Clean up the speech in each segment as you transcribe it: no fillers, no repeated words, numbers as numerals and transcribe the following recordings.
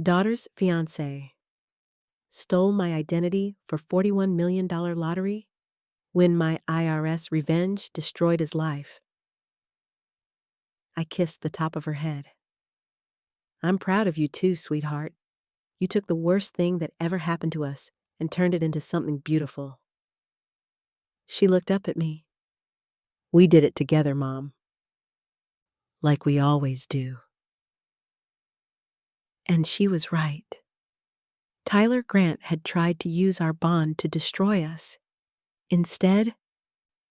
Daughter's fiancé stole my identity for $41 million lottery when my IRS revenge destroyed his life. I kissed the top of her head. I'm proud of you too, sweetheart. You took the worst thing that ever happened to us and turned it into something beautiful. She looked up at me. We did it together, Mom. Like we always do. And she was right. Tyler Grant had tried to use our bond to destroy us. Instead,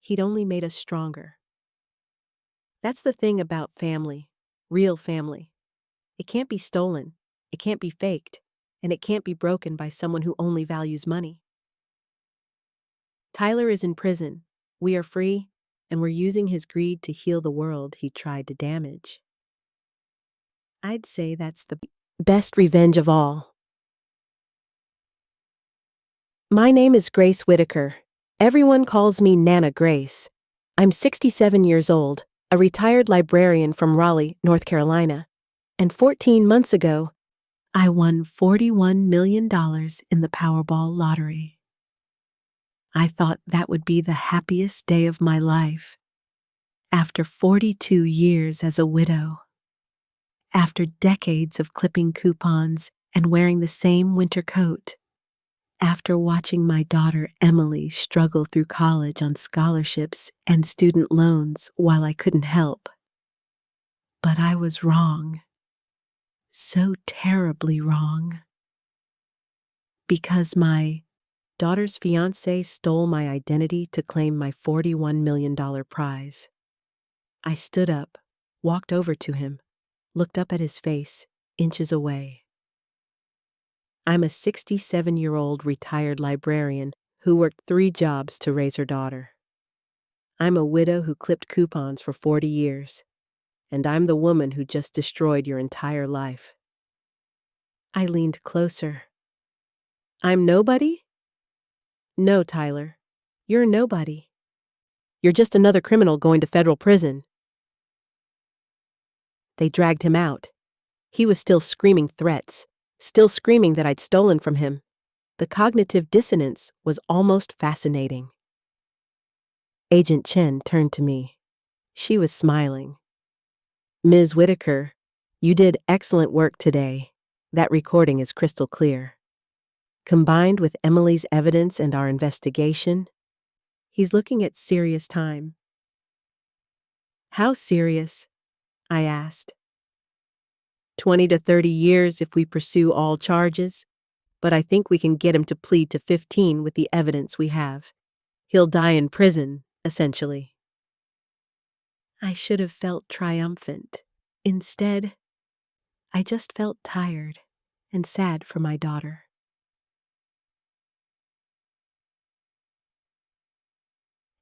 he'd only made us stronger. That's the thing about family, real family. It can't be stolen, it can't be faked, and it can't be broken by someone who only values money. Tyler is in prison, we are free, and we're using his greed to heal the world he tried to damage. I'd say that's the best revenge of all. My name is Grace Whitaker. Everyone calls me Nana Grace. I'm 67 years old, a retired librarian from Raleigh, North Carolina. And 14 months ago, I won $41 million in the Powerball lottery. I thought that would be the happiest day of my life. After 42 years as a widow. After decades of clipping coupons and wearing the same winter coat. After watching my daughter Emily struggle through college on scholarships and student loans while I couldn't help. But I was wrong. So terribly wrong. Because my daughter's fiancé stole my identity to claim my $41 million prize. I stood up, walked over to him, looked up at his face, inches away. I'm a 67-year-old retired librarian who worked 3 jobs to raise her daughter. I'm a widow who clipped coupons for 40 years, and I'm the woman who just destroyed your entire life. I leaned closer. I'm nobody? No, Tyler, you're nobody. You're just another criminal going to federal prison. They dragged him out. He was still screaming threats. Still screaming that I'd stolen from him. The cognitive dissonance was almost fascinating. Agent Chen turned to me. She was smiling. Ms. Whitaker, you did excellent work today. That recording is crystal clear. Combined with Emily's evidence and our investigation, he's looking at serious time. How serious? I asked. 20 to 30 years if we pursue all charges, but I think we can get him to plead to 15 with the evidence we have. He'll die in prison, essentially. I should have felt triumphant. Instead, I just felt tired and sad for my daughter.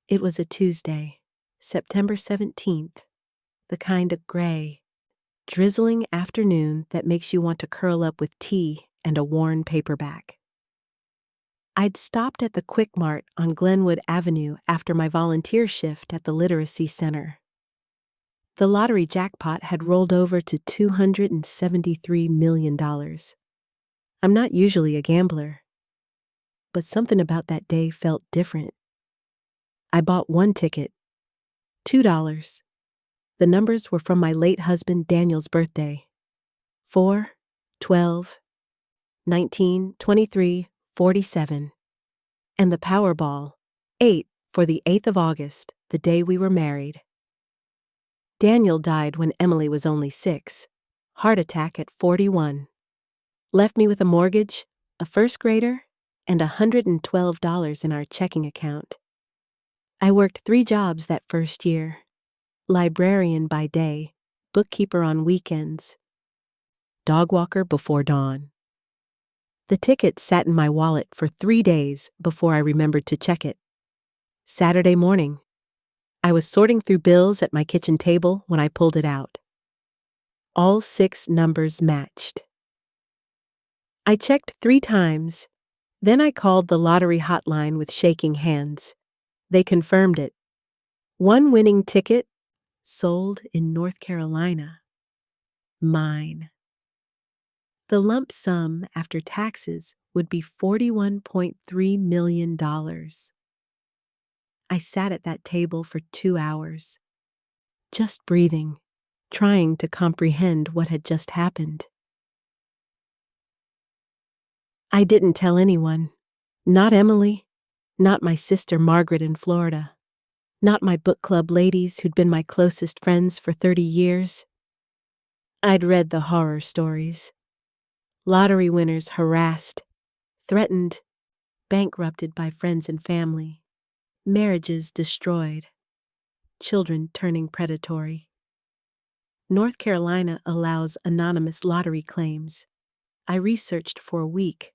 It was a Tuesday, September 17th, the kind of gray, drizzling afternoon that makes you want to curl up with tea and a worn paperback. I'd stopped at the Quick Mart on Glenwood Avenue after my volunteer shift at the Literacy Center. The lottery jackpot had rolled over to $273 million. I'm not usually a gambler, but something about that day felt different. I bought 1 ticket, $2. The numbers were from my late husband Daniel's birthday. 4, 12, 19, 23, 47. And the Powerball, 8 for the 8th of August, the day we were married. Daniel died when Emily was only 6, heart attack at 41. Left me with a mortgage, a first grader, and $112 in our checking account. I worked 3 jobs that first year. Librarian by day, bookkeeper on weekends, dog walker before dawn. The ticket sat in my wallet for 3 days before I remembered to check it. Saturday morning, I was sorting through bills at my kitchen table when I pulled it out. All 6 numbers matched. I checked 3 times, then I called the lottery hotline with shaking hands. They confirmed it. 1 winning ticket, sold in North Carolina. Mine. The lump sum after taxes would be $41.3 million. I sat at that table for 2 hours, just breathing, trying to comprehend what had just happened. I didn't tell anyone. Not Emily, not my sister Margaret in Florida, not my book club ladies who'd been my closest friends for 30 years. I'd read the horror stories. Lottery winners harassed, threatened, bankrupted by friends and family, marriages destroyed, children turning predatory. North Carolina allows anonymous lottery claims. I researched for a week,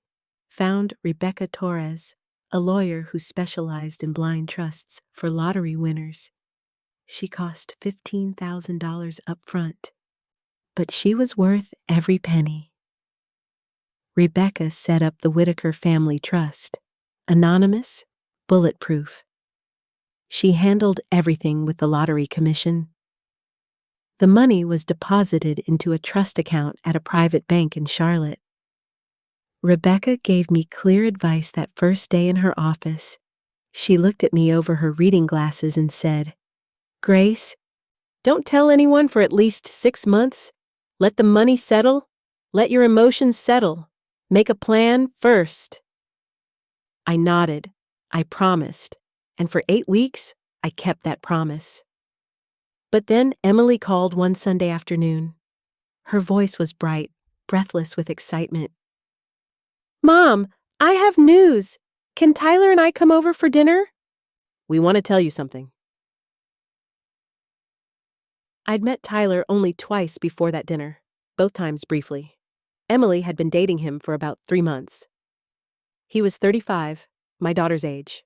found Rebecca Torres, a lawyer who specialized in blind trusts for lottery winners. She cost $15,000 up front, but she was worth every penny. Rebecca set up the Whitaker Family Trust, anonymous, bulletproof. She handled everything with the lottery commission. The money was deposited into a trust account at a private bank in Charlotte. Rebecca gave me clear advice that first day in her office. She looked at me over her reading glasses and said, "Grace, don't tell anyone for at least 6 months. Let the money settle. Let your emotions settle. Make a plan first." I nodded. I promised. And for 8 weeks, I kept that promise. But then Emily called one Sunday afternoon. Her voice was bright, breathless with excitement. "Mom, I have news. Can Tyler and I come over for dinner?" "We want to tell you something." I'd met Tyler only twice before that dinner, both times briefly. Emily had been dating him for about 3 months. He was 35, my daughter's age.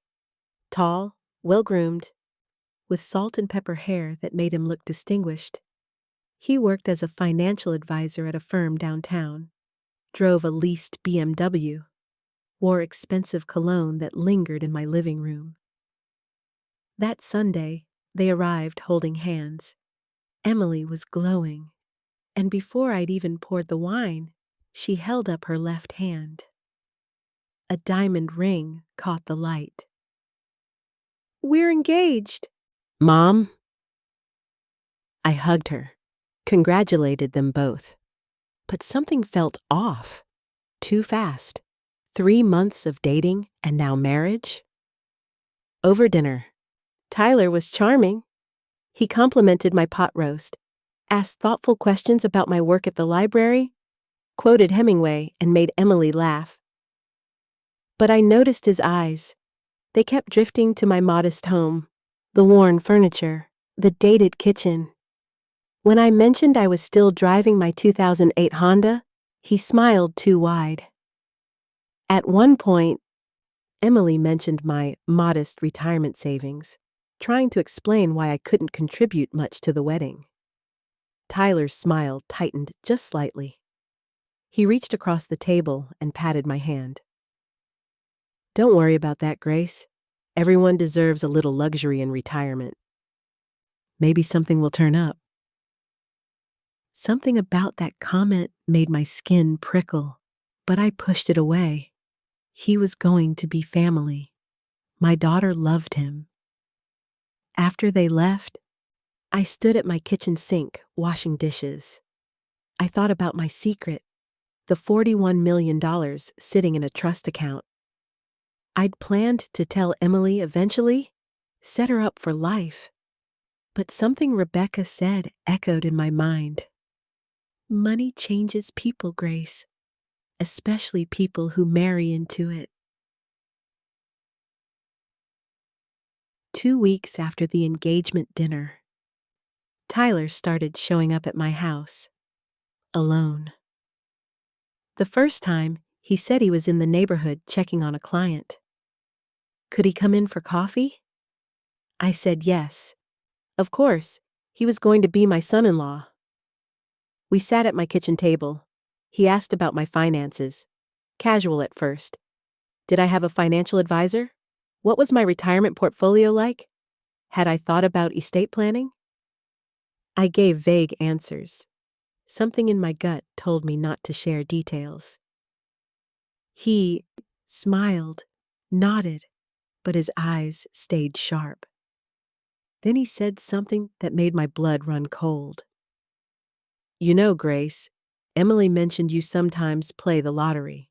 Tall, well-groomed, with salt and pepper hair that made him look distinguished. He worked as a financial advisor at a firm downtown, drove a leased BMW, wore expensive cologne that lingered in my living room. That Sunday, they arrived holding hands. Emily was glowing, and before I'd even poured the wine, she held up her left hand. A diamond ring caught the light. "We're engaged." "Mom?" I hugged her, congratulated them both. But something felt off. Too fast. 3 months of dating and now marriage? Over dinner, Tyler was charming. He complimented my pot roast, asked thoughtful questions about my work at the library, quoted Hemingway, and made Emily laugh. But I noticed his eyes. They kept drifting to my modest home, the worn furniture, the dated kitchen. When I mentioned I was still driving my 2008 Honda, he smiled too wide. At one point, Emily mentioned my modest retirement savings, trying to explain why I couldn't contribute much to the wedding. Tyler's smile tightened just slightly. He reached across the table and patted my hand. "Don't worry about that, Grace. Everyone deserves a little luxury in retirement. Maybe something will turn up." Something about that comment made my skin prickle, but I pushed it away. He was going to be family. My daughter loved him. After they left, I stood at my kitchen sink, washing dishes. I thought about my secret, the $41 million sitting in a trust account. I'd planned to tell Emily eventually, set her up for life. But something Rebecca said echoed in my mind. Money changes people, Grace, especially people who marry into it. 2 weeks after the engagement dinner, Tyler started showing up at my house, alone. The first time, he said he was in the neighborhood checking on a client. Could he come in for coffee? I said yes. Of course, he was going to be my son-in-law. We sat at my kitchen table. He asked about my finances. Casual at first. Did I have a financial advisor? What was my retirement portfolio like? Had I thought about estate planning? I gave vague answers. Something in my gut told me not to share details. He smiled, nodded, but his eyes stayed sharp. Then he said something that made my blood run cold. "You know, Grace, Emily mentioned you sometimes play the lottery.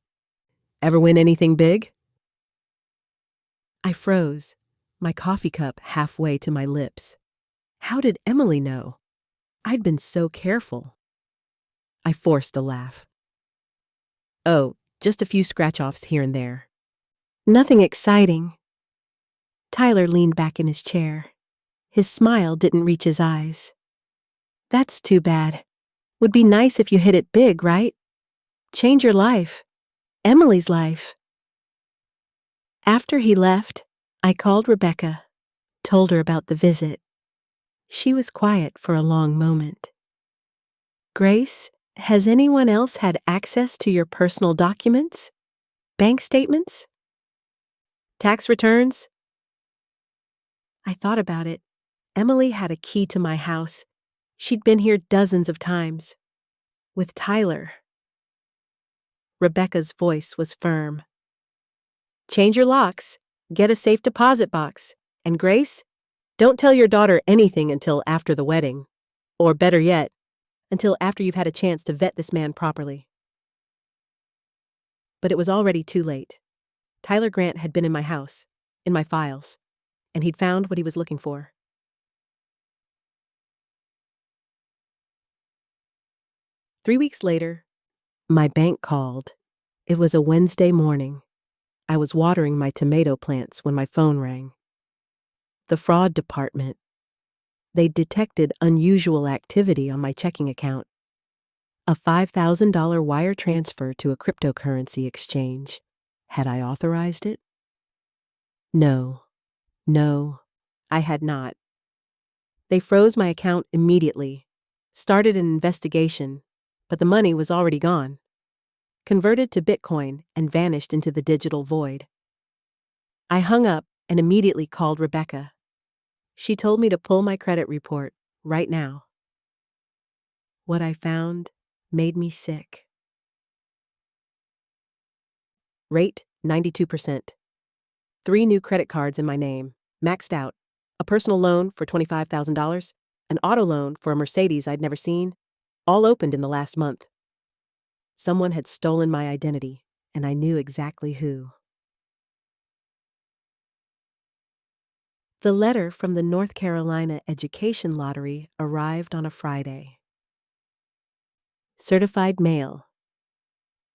Ever win anything big?" I froze, my coffee cup halfway to my lips. How did Emily know? I'd been so careful. I forced a laugh. "Oh, just a few scratch-offs here and there. Nothing exciting." Tyler leaned back in his chair. His smile didn't reach his eyes. "That's too bad. Would be nice if you hit it big, right? Change your life. Emily's life." After he left, I called Rebecca, told her about the visit. She was quiet for a long moment. "Grace, has anyone else had access to your personal documents? Bank statements? Tax returns?" I thought about it. Emily had a key to my house. She'd been here dozens of times. With Tyler. Rebecca's voice was firm. "Change your locks. Get a safe deposit box. And Grace, don't tell your daughter anything until after the wedding. Or better yet, until after you've had a chance to vet this man properly." But it was already too late. Tyler Grant had been in my house, in my files, and he'd found what he was looking for. 3 weeks later, my bank called. It was a Wednesday morning. I was watering my tomato plants when my phone rang. The fraud department. They detected unusual activity on my checking account. A $5,000 wire transfer to a cryptocurrency exchange. Had I authorized it? No, I had not. They froze my account immediately, started an investigation, but the money was already gone. Converted to Bitcoin and vanished into the digital void. I hung up and immediately called Rebecca. She told me to pull my credit report right now. What I found made me sick. Rate 92%. 3 new credit cards in my name, maxed out. A personal loan for $25,000, an auto loan for a Mercedes I'd never seen, all opened in the last month. Someone had stolen my identity, and I knew exactly who. The letter from the North Carolina Education Lottery arrived on a Friday. Certified mail.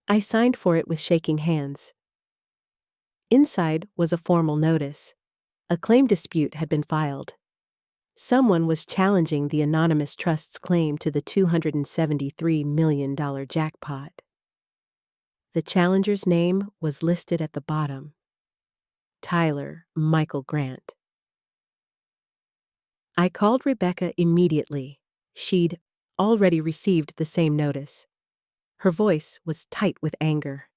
I signed for it with shaking hands. Inside was a formal notice. A claim dispute had been filed. Someone was challenging the anonymous trust's claim to the $273 million jackpot. The challenger's name was listed at the bottom. Tyler Michael Grant. I called Rebecca immediately. She'd already received the same notice. Her voice was tight with anger.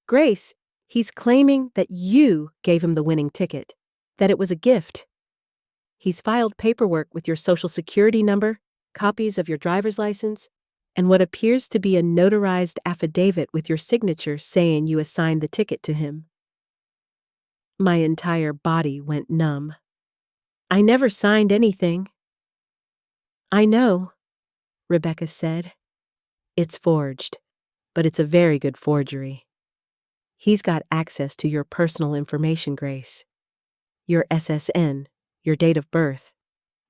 "Grace, he's claiming that you gave him the winning ticket, that it was a gift. He's filed paperwork with your Social Security number, copies of your driver's license, and what appears to be a notarized affidavit with your signature saying you assigned the ticket to him." My entire body went numb. "I never signed anything." "I know," Rebecca said. "It's forged, but it's a very good forgery. He's got access to your personal information, Grace. Your SSN, your date of birth,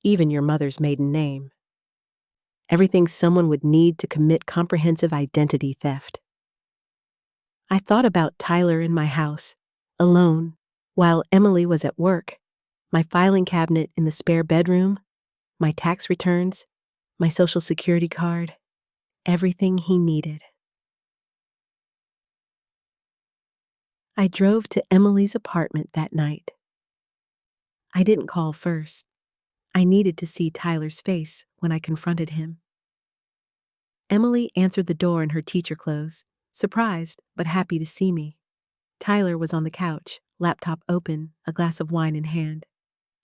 even your mother's maiden name. Everything someone would need to commit comprehensive identity theft." I thought about Tyler in my house, alone, while Emily was at work, my filing cabinet in the spare bedroom, my tax returns, my Social Security card, everything he needed. I drove to Emily's apartment that night. I didn't call first. I needed to see Tyler's face when I confronted him. Emily answered the door in her teacher clothes, surprised but happy to see me. Tyler was on the couch, laptop open, a glass of wine in hand.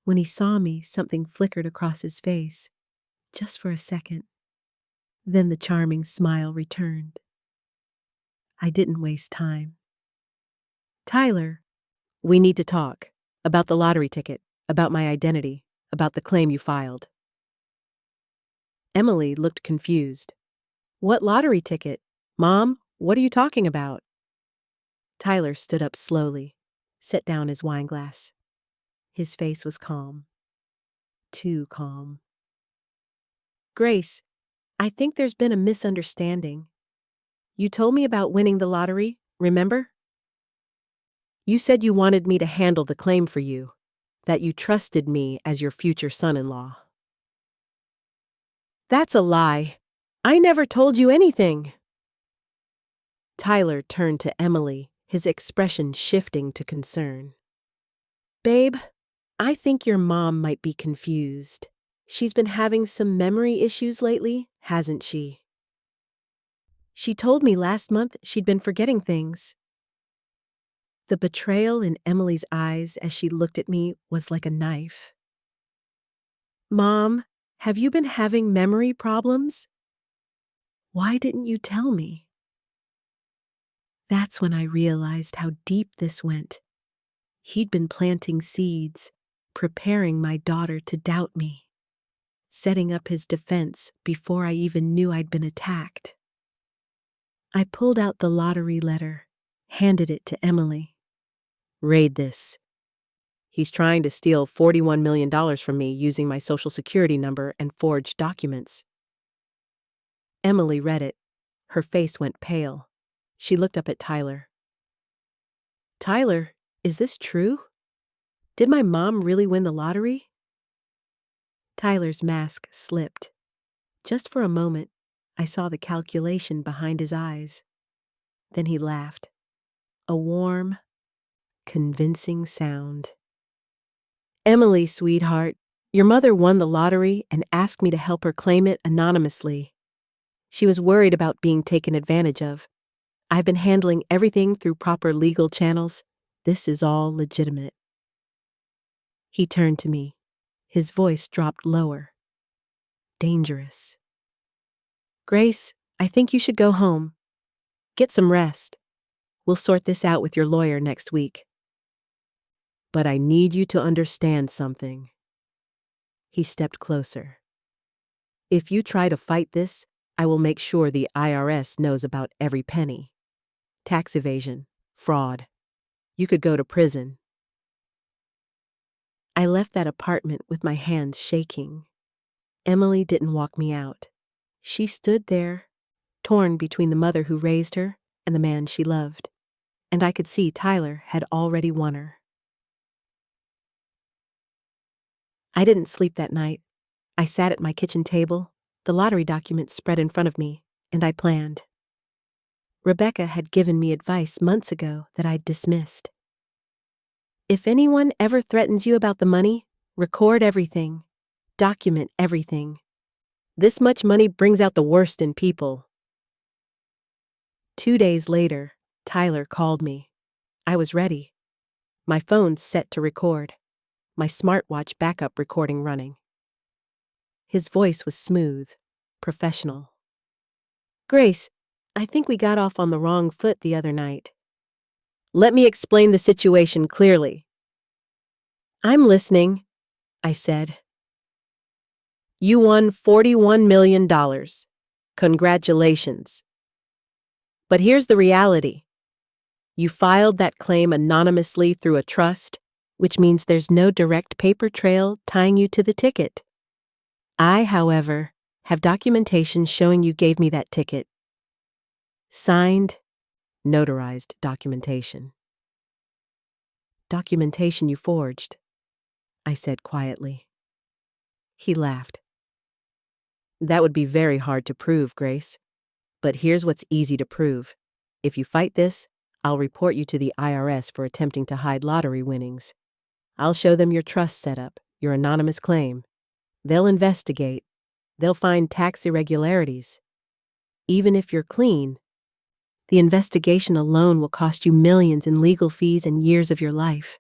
When he saw me, something flickered across his face, just for a second. Then the charming smile returned. I didn't waste time. Tyler, we need to talk. About the lottery ticket, about my identity, about the claim you filed. Emily looked confused. What lottery ticket? Mom, what are you talking about? Tyler stood up slowly, set down his wineglass. His face was calm. Too calm. Grace, I think there's been a misunderstanding. You told me about winning the lottery, remember? You said you wanted me to handle the claim for you, that you trusted me as your future son-in-law. That's a lie. I never told you anything. Tyler turned to Emily, his expression shifting to concern. Babe, I think your mom might be confused. She's been having some memory issues lately, hasn't she? She told me last month she'd been forgetting things. The betrayal in Emily's eyes as she looked at me was like a knife. Mom, have you been having memory problems? Why didn't you tell me? That's when I realized how deep this went. He'd been planting seeds, preparing my daughter to doubt me, setting up his defense before I even knew I'd been attacked. I pulled out the lottery letter, handed it to Emily. Read this. He's trying to steal $41 million from me using my social security number and forged documents. Emily read it. Her face went pale. She looked up at Tyler. Tyler, is this true? Did my mom really win the lottery? Tyler's mask slipped. Just for a moment, I saw the calculation behind his eyes. Then he laughed. A warm, convincing sound. Emily, sweetheart, your mother won the lottery and asked me to help her claim it anonymously. She was worried about being taken advantage of. I've been handling everything through proper legal channels. This is all legitimate. He turned to me. His voice dropped lower. Dangerous. Grace, I think you should go home. Get some rest. We'll sort this out with your lawyer next week. But I need you to understand something. He stepped closer. If you try to fight this, I will make sure the IRS knows about every penny. Tax evasion, fraud. You could go to prison. I left that apartment with my hands shaking. Emily didn't walk me out. She stood there, torn between the mother who raised her and the man she loved. And I could see Tyler had already won her. I didn't sleep that night. I sat at my kitchen table, the lottery documents spread in front of me, and I planned. Rebecca had given me advice months ago that I'd dismissed. If anyone ever threatens you about the money, record everything. Document everything. This much money brings out the worst in people. 2 days later, Tyler called me. I was ready. My phone set to record. My smartwatch backup recording running. His voice was smooth, professional. Grace, I think we got off on the wrong foot the other night. Let me explain the situation clearly. I'm listening, I said. You won $41 million. Congratulations. But here's the reality. You filed that claim anonymously through a trust, which means there's no direct paper trail tying you to the ticket. I, however, have documentation showing you gave me that ticket. Signed, notarized documentation. Documentation you forged, I said quietly. He laughed. That would be very hard to prove, Grace. But here's what's easy to prove. If you fight this, I'll report you to the IRS for attempting to hide lottery winnings. I'll show them your trust setup, your anonymous claim. They'll investigate. They'll find tax irregularities. Even if you're clean, the investigation alone will cost you millions in legal fees and years of your life.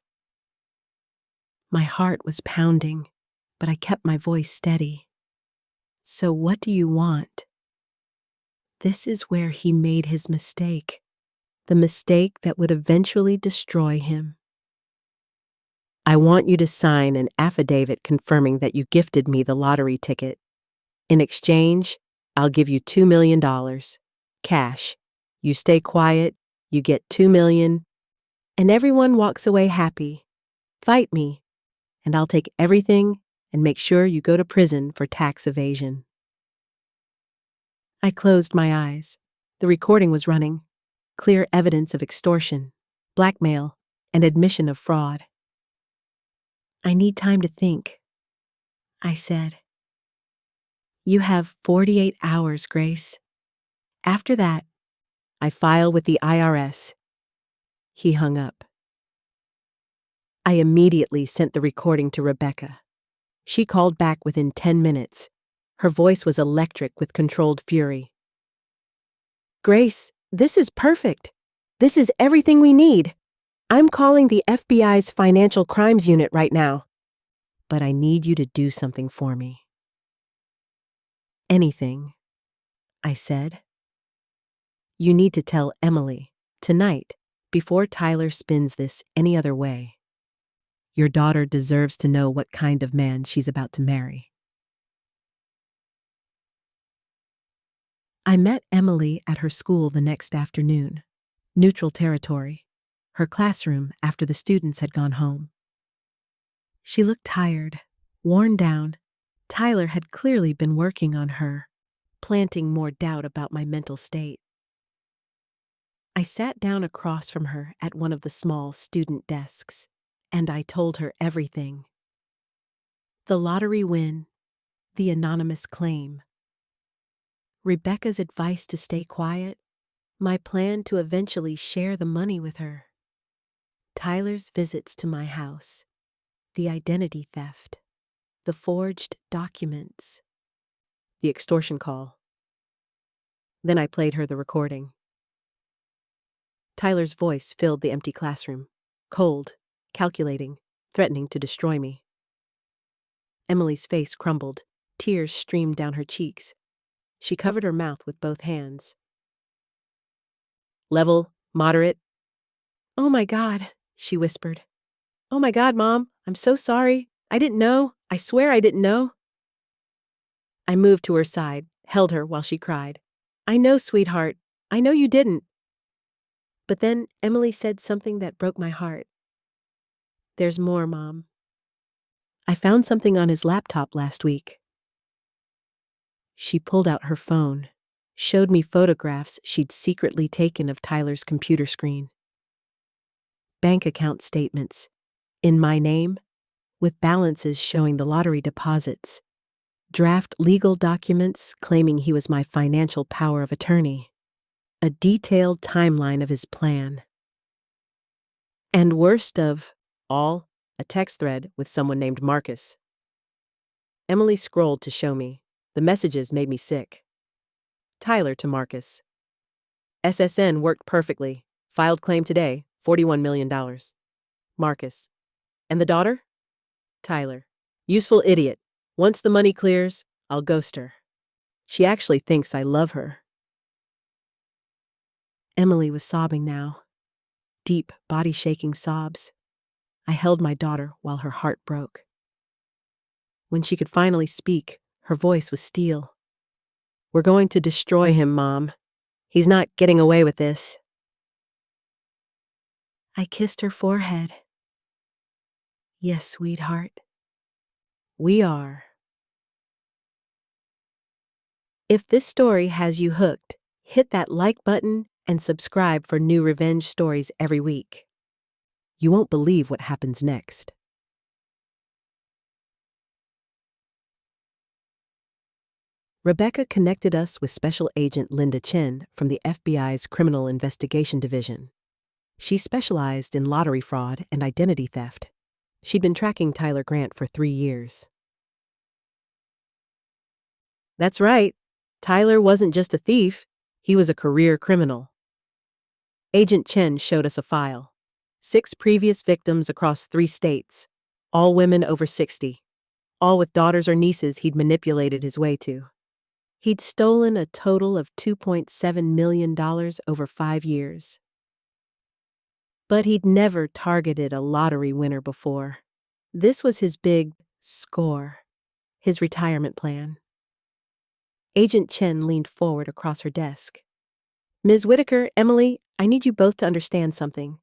My heart was pounding, but I kept my voice steady. So what do you want? This is where he made his mistake. The mistake that would eventually destroy him. I want you to sign an affidavit confirming that you gifted me the lottery ticket. In exchange, I'll give you $2 million. Cash. You stay quiet, you get $2 million, and everyone walks away happy. Fight me, and I'll take everything and make sure you go to prison for tax evasion. I closed my eyes. The recording was running. Clear evidence of extortion, blackmail, and admission of fraud. I need time to think, I said. You have 48 hours, Grace. After that, I file with the IRS. He hung up. I immediately sent the recording to Rebecca. She called back within 10 minutes. Her voice was electric with controlled fury. Grace, this is perfect. This is everything we need. I'm calling the FBI's Financial Crimes Unit right now. But I need you to do something for me. Anything, I said. You need to tell Emily, tonight, before Tyler spins this any other way. Your daughter deserves to know what kind of man she's about to marry. I met Emily at her school the next afternoon, neutral territory, her classroom after the students had gone home. She looked tired, worn down. Tyler had clearly been working on her, planting more doubt about my mental state. I sat down across from her at one of the small student desks, and I told her everything. The lottery win, the anonymous claim, Rebecca's advice to stay quiet, my plan to eventually share the money with her, Tyler's visits to my house, the identity theft, the forged documents, the extortion call. Then I played her the recording. Tyler's voice filled the empty classroom, cold, calculating, threatening to destroy me. Emily's face crumbled, tears streamed down her cheeks. She covered her mouth with both hands. Level, moderate. Oh my God, she whispered. Oh my God, Mom, I'm so sorry. I didn't know. I swear I didn't know. I moved to her side, held her while she cried. I know, sweetheart. I know you didn't. But then Emily said something that broke my heart. There's more, Mom. I found something on his laptop last week. She pulled out her phone, showed me photographs she'd secretly taken of Tyler's computer screen. Bank account statements, in my name, with balances showing the lottery deposits. Draft legal documents claiming he was my financial power of attorney. A detailed timeline of his plan. And worst of all, a text thread with someone named Marcus. Emily scrolled to show me. The messages made me sick. Tyler to Marcus. SSN worked perfectly. Filed claim today, $41 million. Marcus. And the daughter? Tyler. Useful idiot. Once the money clears, I'll ghost her. She actually thinks I love her. Emily was sobbing now. Deep, body-shaking sobs. I held my daughter while her heart broke. When she could finally speak, her voice was steel. We're going to destroy him, Mom. He's not getting away with this. I kissed her forehead. Yes, sweetheart. We are. If this story has you hooked, hit that like button and subscribe for new revenge stories every week. You won't believe what happens next. Rebecca connected us with Special Agent Linda Chen from the FBI's Criminal Investigation Division. She specialized in lottery fraud and identity theft. She'd been tracking Tyler Grant for 3 years. That's right. Tyler wasn't just a thief. He was a career criminal. Agent Chen showed us a file. 6 previous victims across 3 states, all women over 60, all with daughters or nieces he'd manipulated his way to. He'd stolen a total of $2.7 million over 5 years. But he'd never targeted a lottery winner before. This was his big score, his retirement plan. Agent Chen leaned forward across her desk. Ms. Whitaker, Emily, I need you both to understand something.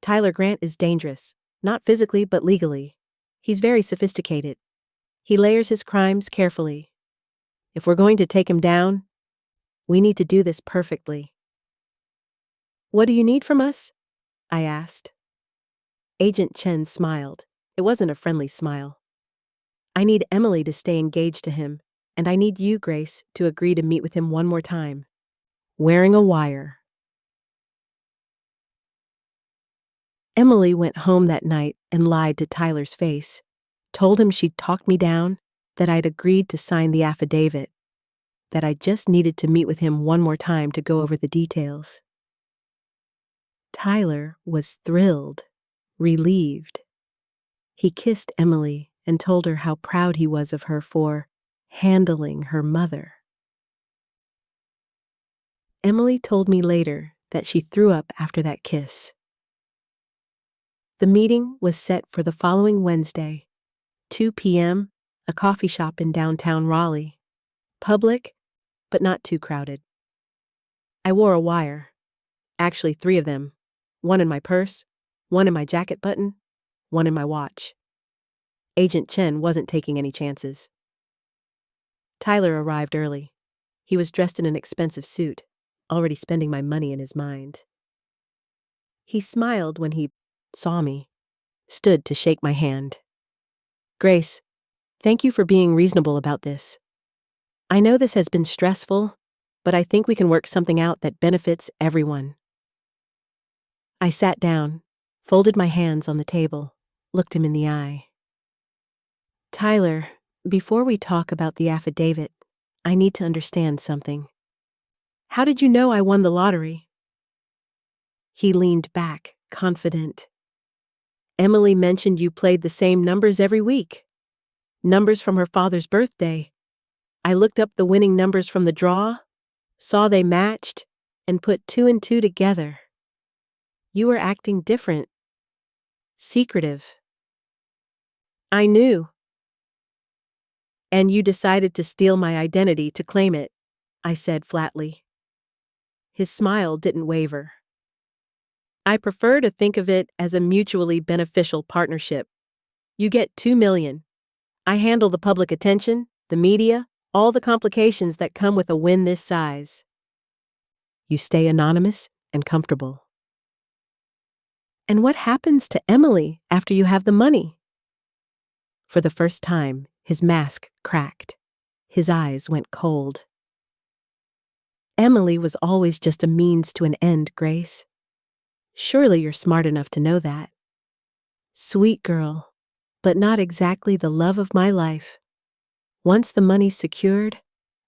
Tyler Grant is dangerous, not physically but legally. He's very sophisticated. He layers his crimes carefully. If we're going to take him down, we need to do this perfectly. What do you need from us? I asked. Agent Chen smiled. It wasn't a friendly smile. I need Emily to stay engaged to him, and I need you, Grace, to agree to meet with him one more time. Wearing a wire. Emily went home that night and lied to Tyler's face, told him she'd talked me down, that I'd agreed to sign the affidavit, that I just needed to meet with him one more time to go over the details. Tyler was thrilled, relieved. He kissed Emily and told her how proud he was of her for handling her mother. Emily told me later that she threw up after that kiss. The meeting was set for the following Wednesday, 2 p.m., a coffee shop in downtown Raleigh. Public, but not too crowded. I wore a wire. Actually, 3 of them. 1 in my purse, 1 in my jacket button, 1 in my watch. Agent Chen wasn't taking any chances. Tyler arrived early. He was dressed in an expensive suit, already spending my money in his mind. He smiled when he saw me, stood to shake my hand. Grace, thank you for being reasonable about this. I know this has been stressful, but I think we can work something out that benefits everyone. I sat down, folded my hands on the table, looked him in the eye. Tyler, before we talk about the affidavit, I need to understand something. How did you know I won the lottery? He leaned back, confident. Emily mentioned you played the same numbers every week. Numbers from her father's birthday. I looked up the winning numbers from the draw, saw they matched, and put 2 and 2 together. You were acting different. Secretive. I knew. And you decided to steal my identity to claim it, I said flatly. His smile didn't waver. I prefer to think of it as a mutually beneficial partnership. You get $2 million. I handle the public attention, the media, all the complications that come with a win this size. You stay anonymous and comfortable. And what happens to Emily after you have the money? For the first time, his mask cracked. His eyes went cold. Emily was always just a means to an end, Grace. Surely you're smart enough to know that. Sweet girl, but not exactly the love of my life. Once the money's secured,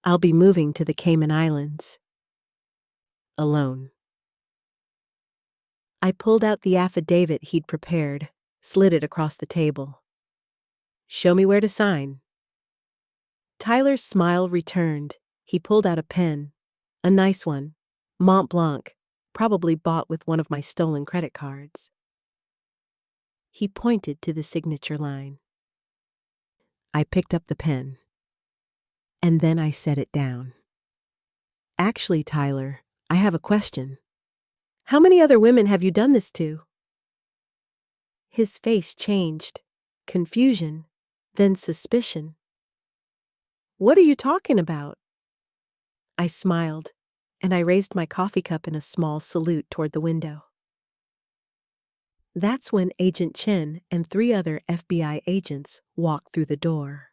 I'll be moving to the Cayman Islands. Alone. I pulled out the affidavit he'd prepared, slid it across the table. Show me where to sign. Tyler's smile returned. He pulled out a pen. A nice one. Mont Blanc, probably bought with one of my stolen credit cards. He pointed to the signature line. I picked up the pen. And then I set it down. Actually, Tyler, I have a question. How many other women have you done this to? His face changed. Confusion, then suspicion. What are you talking about? I smiled, and I raised my coffee cup in a small salute toward the window. That's when Agent Chen and 3 other FBI agents walked through the door.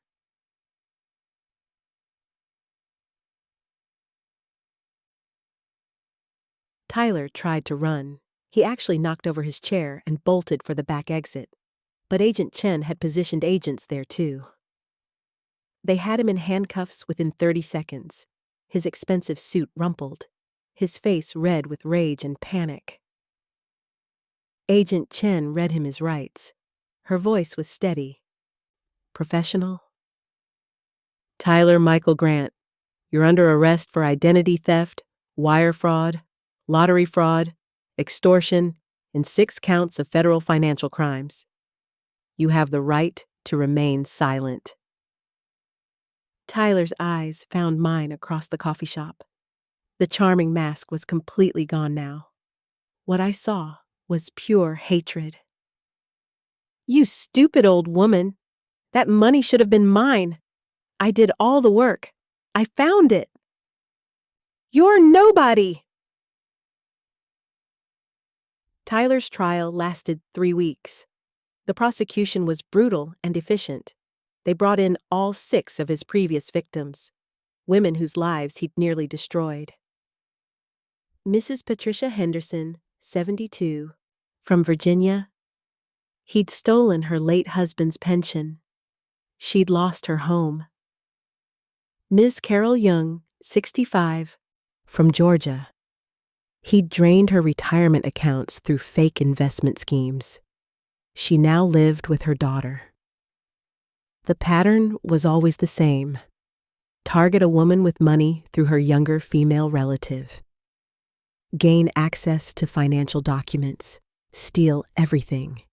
Tyler tried to run. He actually knocked over his chair and bolted for the back exit. But Agent Chen had positioned agents there too. They had him in handcuffs within 30 seconds, his expensive suit rumpled, his face red with rage and panic. Agent Chen read him his rights. Her voice was steady. Professional. Tyler Michael Grant, You're under arrest for identity theft, wire fraud, lottery fraud, extortion, and 6 counts of federal financial crimes. You have the right to remain silent." Tyler's eyes found mine across the coffee shop. The charming mask was completely gone now. What I saw was pure hatred. "You stupid old woman! That money should have been mine. I did all the work. I found it. You're nobody!" Tyler's trial lasted 3 weeks. The prosecution was brutal and efficient. They brought in all 6 of his previous victims, women whose lives he'd nearly destroyed. Mrs. Patricia Henderson, 72, from Virginia. He'd stolen her late husband's pension. She'd lost her home. Ms. Carol Young, 65, from Georgia. He'd drained her retirement accounts through fake investment schemes. She now lived with her daughter. The pattern was always the same. Target a woman with money through her younger female relative. Gain access to financial documents, steal everything,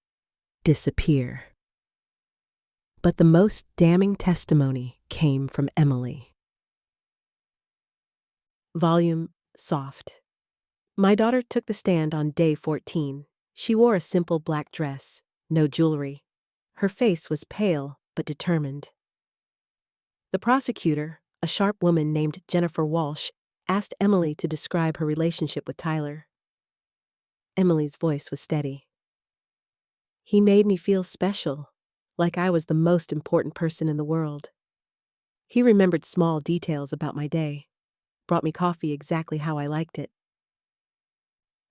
disappear. But the most damning testimony came from Emily. Volume soft. My daughter took the stand on day 14. She wore a simple black dress, no jewelry. Her face was pale but determined. The prosecutor, a sharp woman named Jennifer Walsh, asked Emily to describe her relationship with Tyler. Emily's voice was steady. "He made me feel special, like I was the most important person in the world. He remembered small details about my day, brought me coffee exactly how I liked it.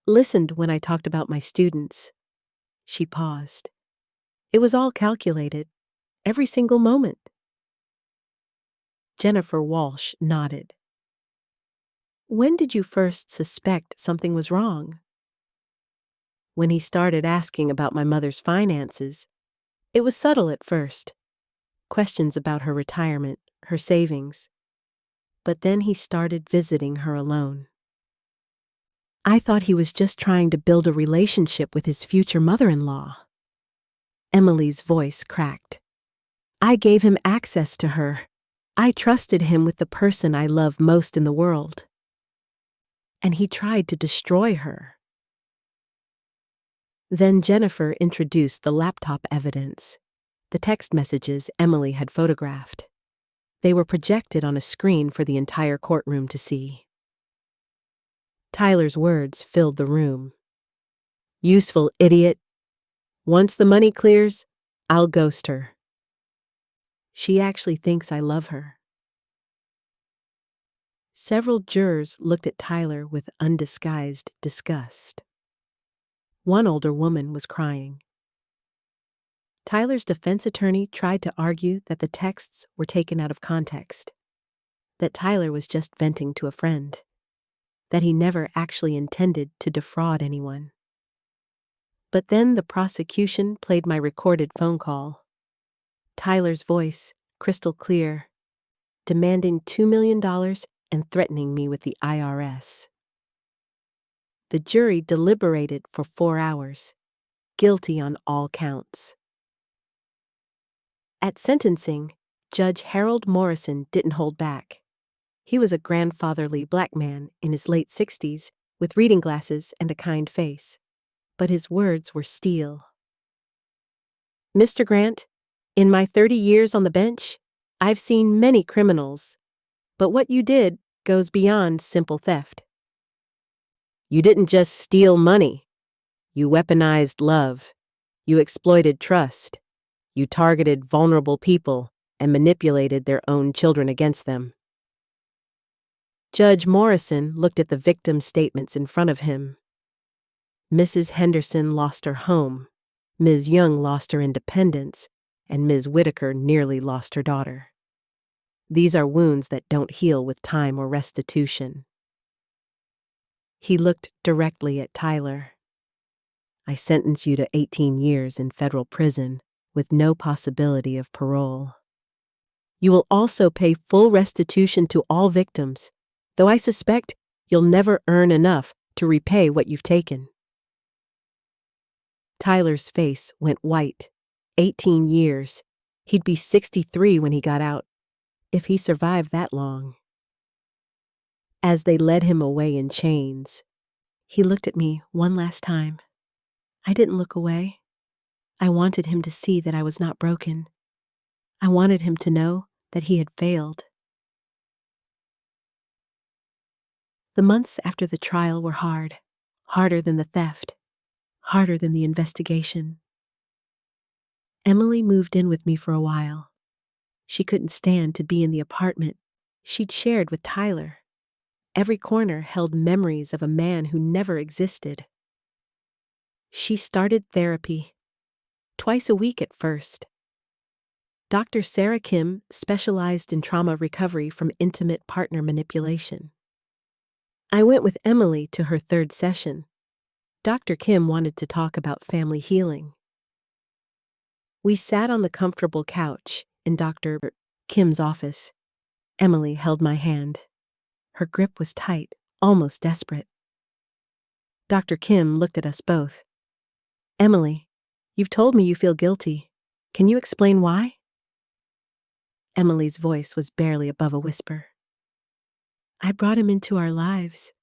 Listened when I talked about my students." She paused. "It was all calculated, every single moment." Jennifer Walsh nodded. "When did you first suspect something was wrong?" "When he started asking about my mother's finances. It was subtle at first. Questions about her retirement, her savings. But then he started visiting her alone. I thought he was just trying to build a relationship with his future mother-in-law." Emily's voice cracked. "I gave him access to her. I trusted him with the person I love most in the world. And he tried to destroy her." Then Jennifer introduced the laptop evidence, the text messages Emily had photographed. They were projected on a screen for the entire courtroom to see. Tyler's words filled the room. "Useful idiot. Once the money clears, I'll ghost her. She actually thinks I love her." Several jurors looked at Tyler with undisguised disgust. One older woman was crying. Tyler's defense attorney tried to argue that the texts were taken out of context, that Tyler was just venting to a friend, that he never actually intended to defraud anyone. But then the prosecution played my recorded phone call. Tyler's voice, crystal clear, demanding $2 million and threatening me with the IRS. The jury deliberated for 4 hours, guilty on all counts. At sentencing, Judge Harold Morrison didn't hold back. He was a grandfatherly black man in his late 60s with reading glasses and a kind face, but his words were steel. "Mr. Grant, in my 30 years on the bench, I've seen many criminals, but what you did goes beyond simple theft. You didn't just steal money. You weaponized love. You exploited trust. You targeted vulnerable people and manipulated their own children against them." Judge Morrison looked at the victim's statements in front of him. Mrs. Henderson lost her home, Ms. Young lost her independence, and Ms. Whitaker nearly lost her daughter. These are wounds that don't heal with time or restitution. He looked directly at Tyler. "I sentence you to 18 years in federal prison with no possibility of parole." You will also pay full restitution to all victims, though I suspect you'll never earn enough to repay what you've taken." Tyler's face went white. 18 years. He'd be 63 when he got out, if he survived that long. As they led him away in chains, he looked at me one last time. I didn't look away. I wanted him to see that I was not broken. I wanted him to know that he had failed. The months after the trial were hard, harder than the theft, harder than the investigation. Emily moved in with me for a while. She couldn't stand to be in the apartment she'd shared with Tyler. Every corner held memories of a man who never existed. She started therapy, twice a week at first. Dr. Sarah Kim specialized in trauma recovery from intimate partner manipulation. I went with Emily to her third session. Dr. Kim wanted to talk about family healing. We sat on the comfortable couch in Dr. Kim's office. Emily held my hand. Her grip was tight, almost desperate. Dr. Kim looked at us both. "Emily, you've told me you feel guilty. Can you explain why?" Emily's voice was barely above a whisper. "I brought him into our lives.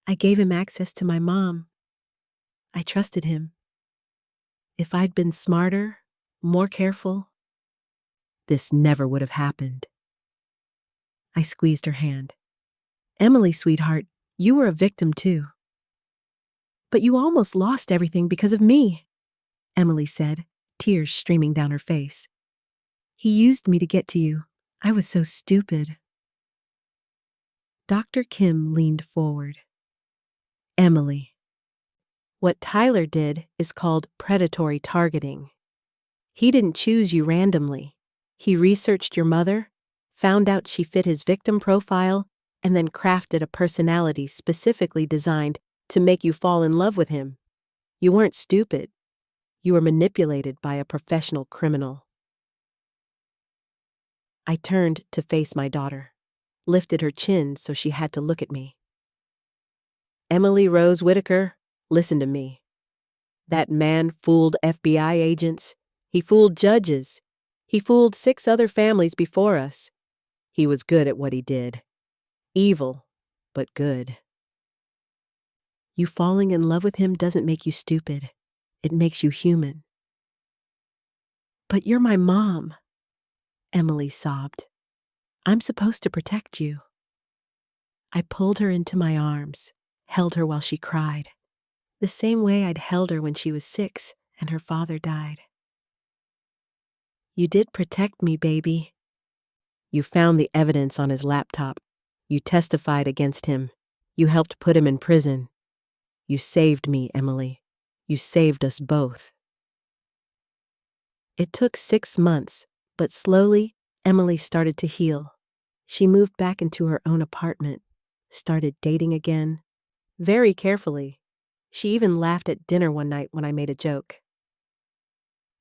I gave him access to my mom. I trusted him. If I'd been smarter, more careful, this never would have happened." I squeezed her hand. "Emily, sweetheart, you were a victim too." "But you almost lost everything because of me," Emily said, tears streaming down her face. "He used me to get to you. I was so stupid." Dr. Kim leaned forward. "Emily, what Tyler did is called predatory targeting. He didn't choose you randomly. He researched your mother, found out she fit his victim profile, and then crafted a personality specifically designed to make you fall in love with him. You weren't stupid. You were manipulated by a professional criminal." I turned to face my daughter, lifted her chin so she had to look at me. "Emily Rose Whitaker, listen to me. That man fooled FBI agents. He fooled judges. He fooled 6 other families before us. He was good at what he did. Evil, but good. You falling in love with him doesn't make you stupid. It makes you human." "But you're my mom," Emily sobbed. "I'm supposed to protect you." I pulled her into my arms, held her while she cried, the same way I'd held her when she was 6 and her father died. "You did protect me, baby. You found the evidence on his laptop. You testified against him. You helped put him in prison. You saved me, Emily. You saved us both." It took 6 months, but slowly, Emily started to heal. She moved back into her own apartment, started dating again, very carefully. She even laughed at dinner one night when I made a joke.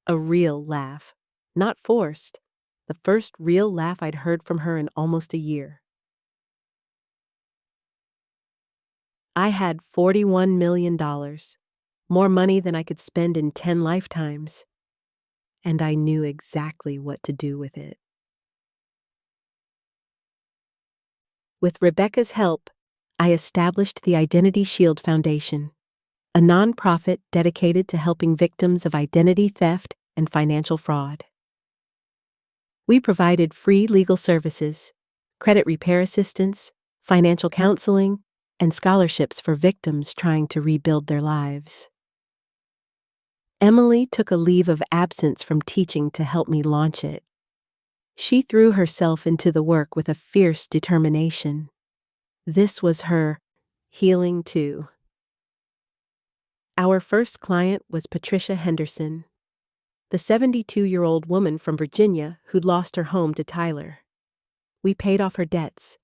A real laugh, not forced. The first real laugh I'd heard from her in almost a year. I had $41 million, more money than I could spend in 10 lifetimes, and I knew exactly what to do with it. With Rebecca's help, I established the Identity Shield Foundation, a nonprofit dedicated to helping victims of identity theft and financial fraud. We provided free legal services, credit repair assistance, financial counseling, and scholarships for victims trying to rebuild their lives. Emily took a leave of absence from teaching to help me launch it. She threw herself into the work with a fierce determination. This was her healing too. Our first client was Patricia Henderson, the 72-year-old woman from Virginia who'd lost her home to Tyler. We paid off her debts,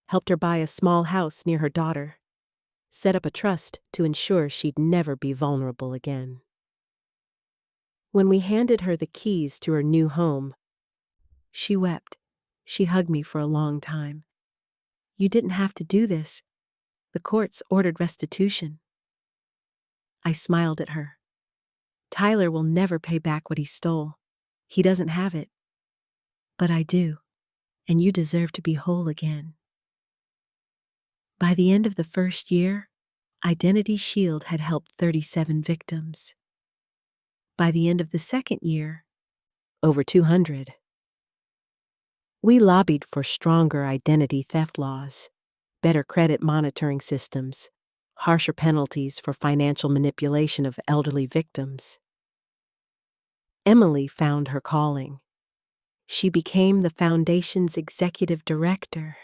helped her buy a small house near her daughter, set up a trust to ensure she'd never be vulnerable again. When we handed her the keys to her new home, she wept She hugged me for a long time. "You didn't have to do this. The courts ordered restitution." I smiled at her. "Tyler will never pay back what he stole. He doesn't have it. But I do, and you deserve to be whole again." By the end of the first year, Identity Shield had helped 37 victims. By the end of the second year, over 200. We lobbied for stronger identity theft laws, better credit monitoring systems, harsher penalties for financial manipulation of elderly victims. Emily found her calling. She became the foundation's executive director.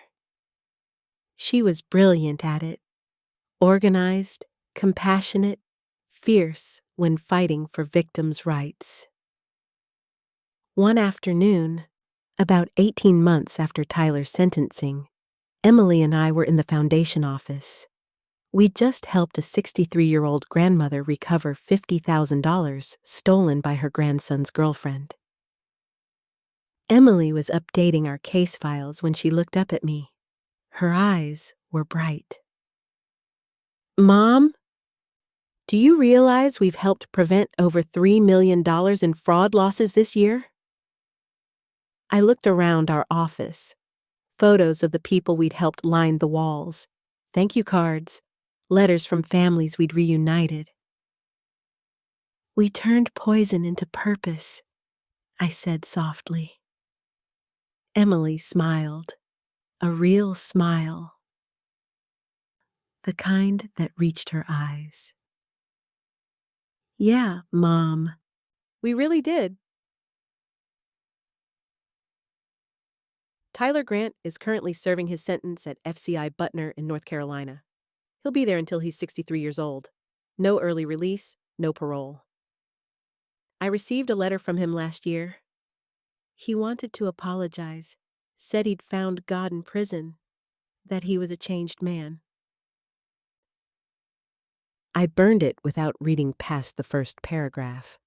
She was brilliant at it, organized, compassionate, fierce when fighting for victims' rights. One afternoon, about 18 months after Tyler's sentencing, Emily and I were in the foundation office. We'd just helped a 63-year-old grandmother recover $50,000 stolen by her grandson's girlfriend. Emily was updating our case files when she looked up at me. Her eyes were bright. "Mom, do you realize we've helped prevent over $3 million in fraud losses this year?" I looked around our office. Photos of the people we'd helped lined the walls. Thank you cards, letters from families we'd reunited. "We turned poison into purpose," I said softly. Emily smiled, a real smile, the kind that reached her eyes. "Yeah, Mom, we really did." Tyler Grant is currently serving his sentence at FCI Butner in North Carolina. He'll be there until he's 63 years old. No early release, no parole. I received a letter from him last year. He wanted to apologize, said he'd found God in prison, that he was a changed man. I burned it without reading past the first paragraph.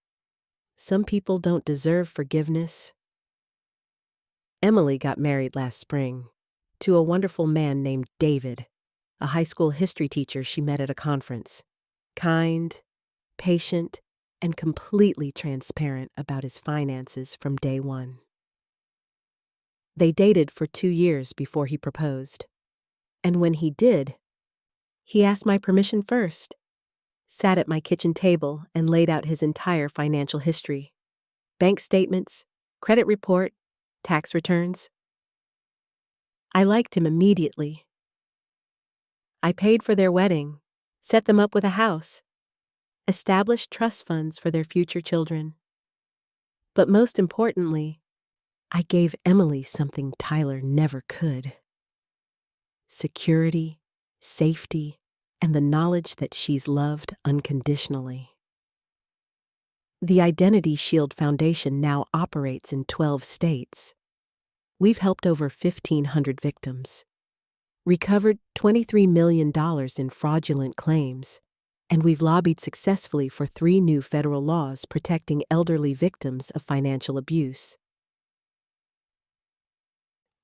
Some people don't deserve forgiveness. Emily got married last spring to a wonderful man named David, a high school history teacher she met at a conference. Kind, patient, and completely transparent about his finances from day one. They dated for 2 years before he proposed. And when he did, he asked my permission first, sat at my kitchen table and laid out his entire financial history. Bank statements, credit report, tax returns. I liked him immediately. I paid for their wedding, set them up with a house, established trust funds for their future children. But most importantly, I gave Emily something Tyler never could. Security, safety, and the knowledge that she's loved unconditionally. The Identity Shield Foundation now operates in 12 states. We've helped over 1,500 victims, recovered $23 million in fraudulent claims, and we've lobbied successfully for 3 new federal laws protecting elderly victims of financial abuse.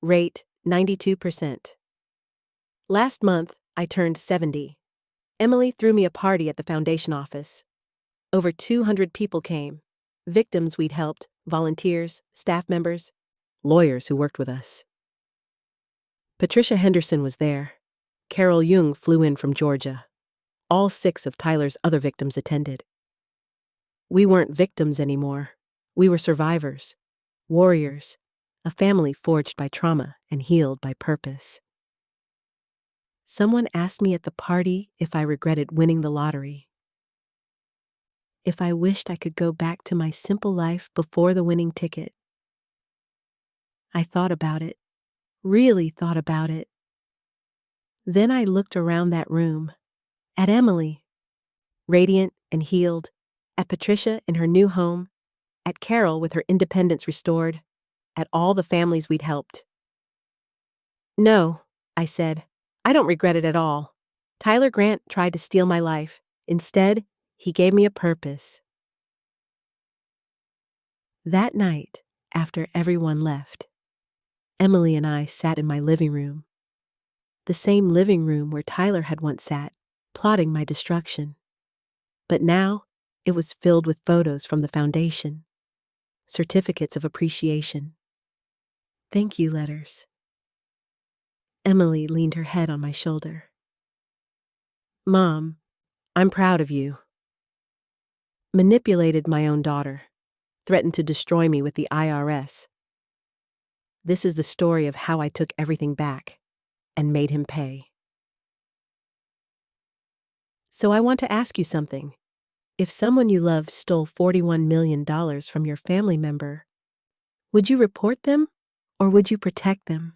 Rate 92%. Last month, I turned 70. Emily threw me a party at the foundation office. Over 200 people came. Victims we'd helped, volunteers, staff members, lawyers who worked with us. Patricia Henderson was there. Carol Jung flew in from Georgia. All 6 of Tyler's other victims attended. We weren't victims anymore. We were survivors, warriors, a family forged by trauma and healed by purpose. Someone asked me at the party if I regretted winning the lottery. If I wished I could go back to my simple life before the winning ticket. I thought about it, really thought about it. Then I looked around that room, at Emily, radiant and healed, at Patricia in her new home, at Carol with her independence restored, at all the families we'd helped. "No," I said, "I don't regret it at all. Tyler Grant tried to steal my life. Instead, he gave me a purpose." That night, after everyone left, Emily and I sat in my living room, the same living room where Tyler had once sat, plotting my destruction. But now, it was filled with photos from the foundation, certificates of appreciation, thank you letters. Emily leaned her head on my shoulder. Mom, I'm proud of you. Manipulated my own daughter, threatened to destroy me with the IRS. This is the story of how I took everything back and made him pay. So I want to ask you something. If someone you love stole $41 million from your family member, would you report them or would you protect them?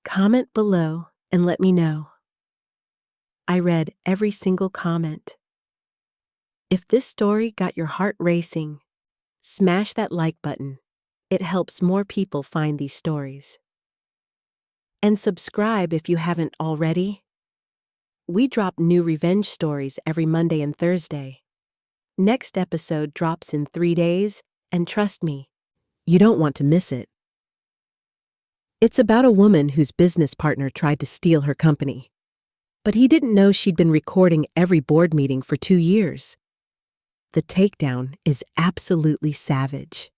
Comment below and let me know. I read every single comment. If this story got your heart racing, smash that like button. It helps more people find these stories. And subscribe if you haven't already. We drop new revenge stories every Monday and Thursday. Next episode drops in 3 days, and trust me, you don't want to miss it. It's about a woman whose business partner tried to steal her company. But he didn't know she'd been recording every board meeting for 2 years. The takedown is absolutely savage.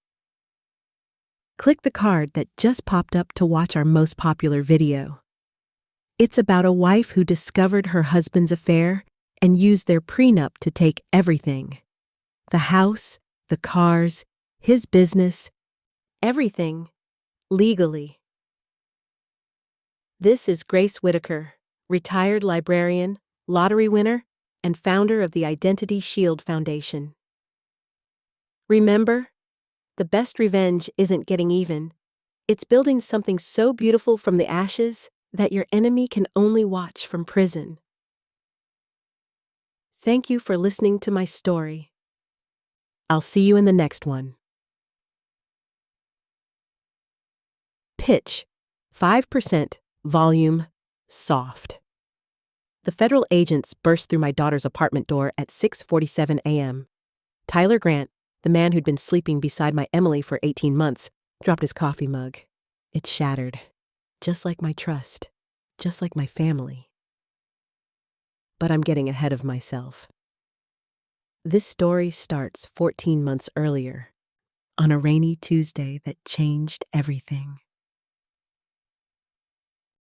Click the card that just popped up to watch our most popular video. It's about a wife who discovered her husband's affair and used their prenup to take everything. The house, the cars, his business, everything, legally. This is Grace Whitaker, retired librarian, lottery winner, and founder of the Identity Shield Foundation. Remember, the best revenge isn't getting even. It's building something so beautiful from the ashes that your enemy can only watch from prison. Thank you for listening to my story. I'll see you in the next one. Pitch, 5%, volume, soft. The federal agents burst through my daughter's apartment door at 6:47 a.m. Tyler Grant, the man who'd been sleeping beside my Emily for 18 months, dropped his coffee mug. It shattered, just like my trust, just like my family. But I'm getting ahead of myself. This story starts 14 months earlier, on a rainy Tuesday that changed everything.